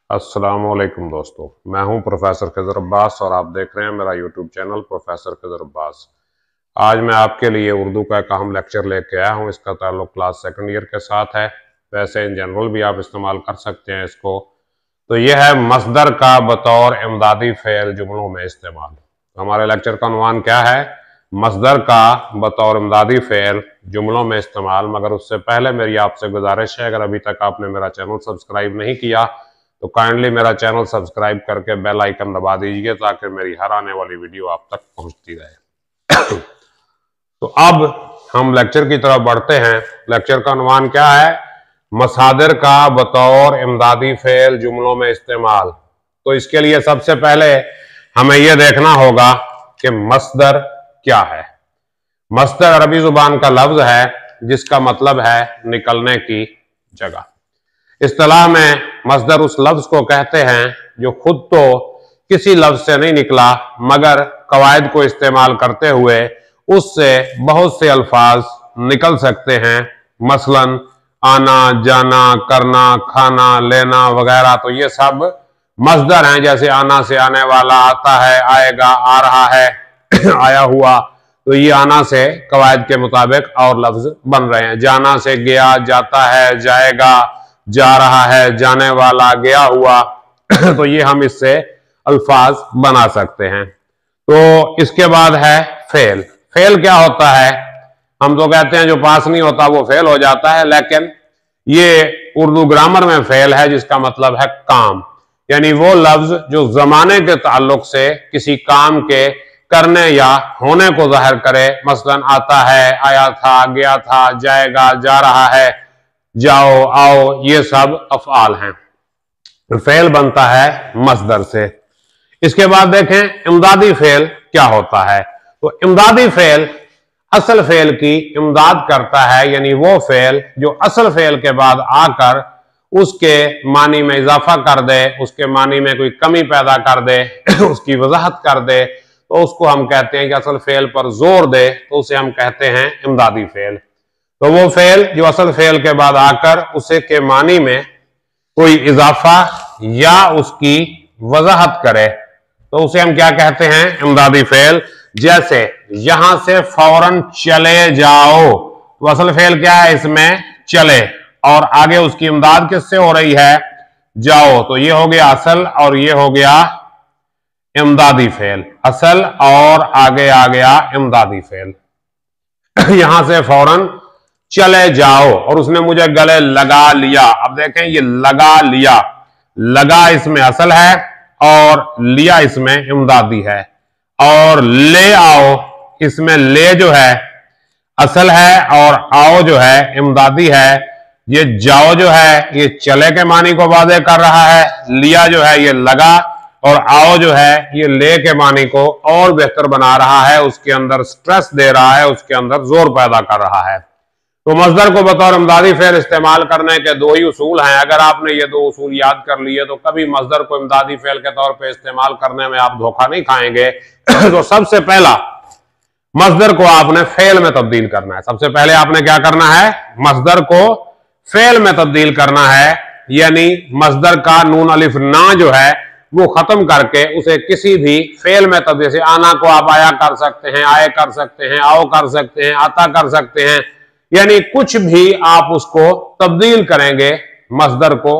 अस्सलामुअलैकुम दोस्तों, मैं हूं प्रोफेसर खिज़र अब्बास और आप देख रहे हैं मेरा YouTube channel professor Khizar Abbas. आज मैं आपके लिए उर्दू का एक अहम लेक्चर लेके आया हूं। इसका ताल्लुक क्लास सेकंड ईयर के साथ है। वैसे इन जनरल भी आप इस्तेमाल कर सकते हैं इसको। तो यह है मस्दर का बतौर इमदादी फ़ेल जुमलों में इस्तेमाल। हमारे लेक्चर का उन्वान क्या है? मस्दर का बतौर इमदादी फ़ेल जुमलों में इस्तेमाल। मगर उससे पहले मेरी आपसे गुजारिश है, अगर अभी तक आपने मेरा चैनल सब्सक्राइब नहीं किया तो काइंडली मेरा चैनल सब्सक्राइब करके बेल आइकन दबा दीजिए ताकि मेरी हर आने वाली वीडियो आप तक पहुंचती रहे। तो अब हम लेक्चर की तरफ बढ़ते हैं। लेक्चर का उन्वान क्या है? मसादिर का बतौर इमदादी फ़ेल जुमलों में इस्तेमाल। तो इसके लिए सबसे पहले हमें यह देखना होगा कि मस्दर क्या है। मस्दर अरबी जुबान का लफ्ज है जिसका मतलब है निकलने की जगह। इस्तिलाह में मस्दर उस लफ्ज को कहते हैं जो खुद तो किसी लफ्ज से नहीं निकला मगर कवायद को इस्तेमाल करते हुए उससे बहुत से अल्फाज निकल सकते हैं। मसलन आना, जाना, करना, खाना, लेना वगैरह। तो ये सब मस्दर हैं। जैसे आना से आने वाला, आता है, आएगा, आ रहा है, आया हुआ। तो ये आना से कवायद के मुताबिक और लफ्ज बन रहे हैं। जाना से गया, जाता है, जाएगा, जा रहा है, जाने वाला, गया हुआ। तो ये हम इससे अल्फाज बना सकते हैं। तो इसके बाद है फेल। फेल क्या होता है? हम तो कहते हैं जो पास नहीं होता वो फेल हो जाता है, लेकिन ये उर्दू ग्रामर में फेल है जिसका मतलब है काम। यानी वो लफ्ज जो जमाने के ताल्लुक से किसी काम के करने या होने को जाहिर करे। मसलन आता है, आया था, गया था, जाएगा, जा रहा है, जाओ, आओ, ये सब अफ़आल हैं। फेल बनता है मस्दर से। इसके बाद देखें इमदादी फेल क्या होता है। तो इमदादी फेल असल फेल की इमदाद करता है, यानी वो फेल जो असल फेल के बाद आकर उसके मानी में इजाफा कर दे, उसके मानी में कोई कमी पैदा कर दे, उसकी वजाहत कर दे, तो उसको हम कहते हैं कि असल फेल पर जोर दे, तो उसे हम कहते हैं इमदादी फेल। तो वो फेल जो असल फेल के बाद आकर उसे के मानी में कोई इजाफा या उसकी वजाहत करे तो उसे हम क्या कहते हैं? इमदादी फेल। जैसे यहां से फौरन चले जाओ, तो असल फेल क्या है इसमें? चले, और आगे उसकी इमदाद किससे हो रही है? जाओ। तो ये हो गया असल और ये हो गया इमदादी फेल। असल और आगे आ गया इमदादी फेल। यहां से फौरन चले जाओ और उसने मुझे गले लगा लिया। अब देखें ये लगा लिया, लगा इसमें असल है और लिया इसमें इमदादी है। और ले आओ, इसमें ले जो है असल है और आओ जो है इमदादी है। ये जाओ जो है ये चले के मानी को वादे कर रहा है, लिया जो है ये लगा, और आओ जो है ये ले के मानी को और बेहतर बना रहा है, उसके अंदर स्ट्रेस दे रहा है, उसके अंदर जोर पैदा कर रहा है। तो मस्दर को बतौर इमदादी फेल इस्तेमाल करने के दो ही उसूल हैं। अगर आपने ये दो उसूल याद कर लिए तो कभी मस्दर को इमदादी फेल के तौर पे इस्तेमाल करने में आप धोखा नहीं खाएंगे। तो सबसे पहला मस्दर को आपने फेल में तब्दील करना है। सबसे पहले आपने क्या करना है? मस्दर को फेल में तब्दील करना है। यानी मस्दर का नून अलिफ ना जो है वो खत्म करके उसे किसी भी फेल में तब्दील। जैसे आना को आप आया कर सकते हैं, आए कर सकते हैं, आओ कर सकते हैं, आता कर सकते हैं। यानी कुछ भी आप उसको तब्दील करेंगे मस्दर को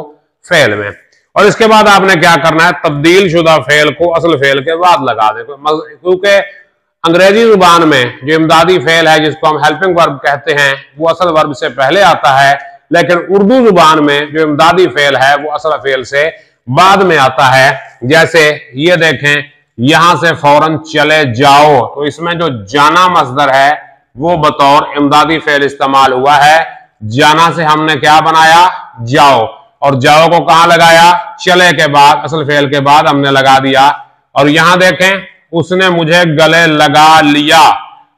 फेल में। और इसके बाद आपने क्या करना है? तब्दील शुदा फेल को असल फेल के बाद लगा दें। क्योंकि अंग्रेजी जुबान में जो इमदादी फेल है जिसको हम हेल्पिंग वर्ब कहते हैं वो असल वर्ब से पहले आता है, लेकिन उर्दू जुबान में जो इमदादी फेल है वो असल फेल से बाद में आता है। जैसे ये देखें, यहां से फौरन चले जाओ, तो इसमें जो जाना मस्दर है वो बतौर इमदादी फेल इस्तेमाल हुआ है। जाना से हमने क्या बनाया? जाओ, और जाओ को कहां लगाया? चले के बाद, असल फेल के बाद हमने लगा दिया। और यहां देखें, उसने मुझे गले लगा लिया।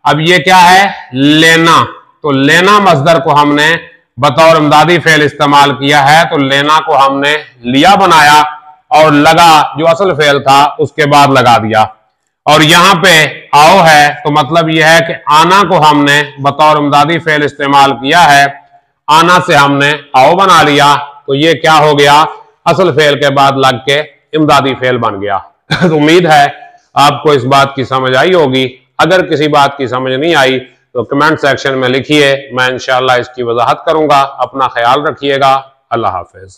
अब ये क्या है? लेना। तो लेना मस्दर को हमने बतौर इमदादी फेल इस्तेमाल किया है। तो लेना को हमने लिया बनाया और लगा जो असल फेल था उसके बाद लगा दिया। और यहां पे आओ है तो मतलब यह है कि आना को हमने बतौर इमदादी फेल इस्तेमाल किया है, आना से हमने आओ बना लिया। तो ये क्या हो गया? असल फेल के बाद लग के इमदादी फेल बन गया। तो उम्मीद है आपको इस बात की समझ आई होगी। अगर किसी बात की समझ नहीं आई तो कमेंट सेक्शन में लिखिए, मैं इंशाअल्लाह इसकी वजाहत करूंगा। अपना ख्याल रखिएगा। अल्लाह हाफिज।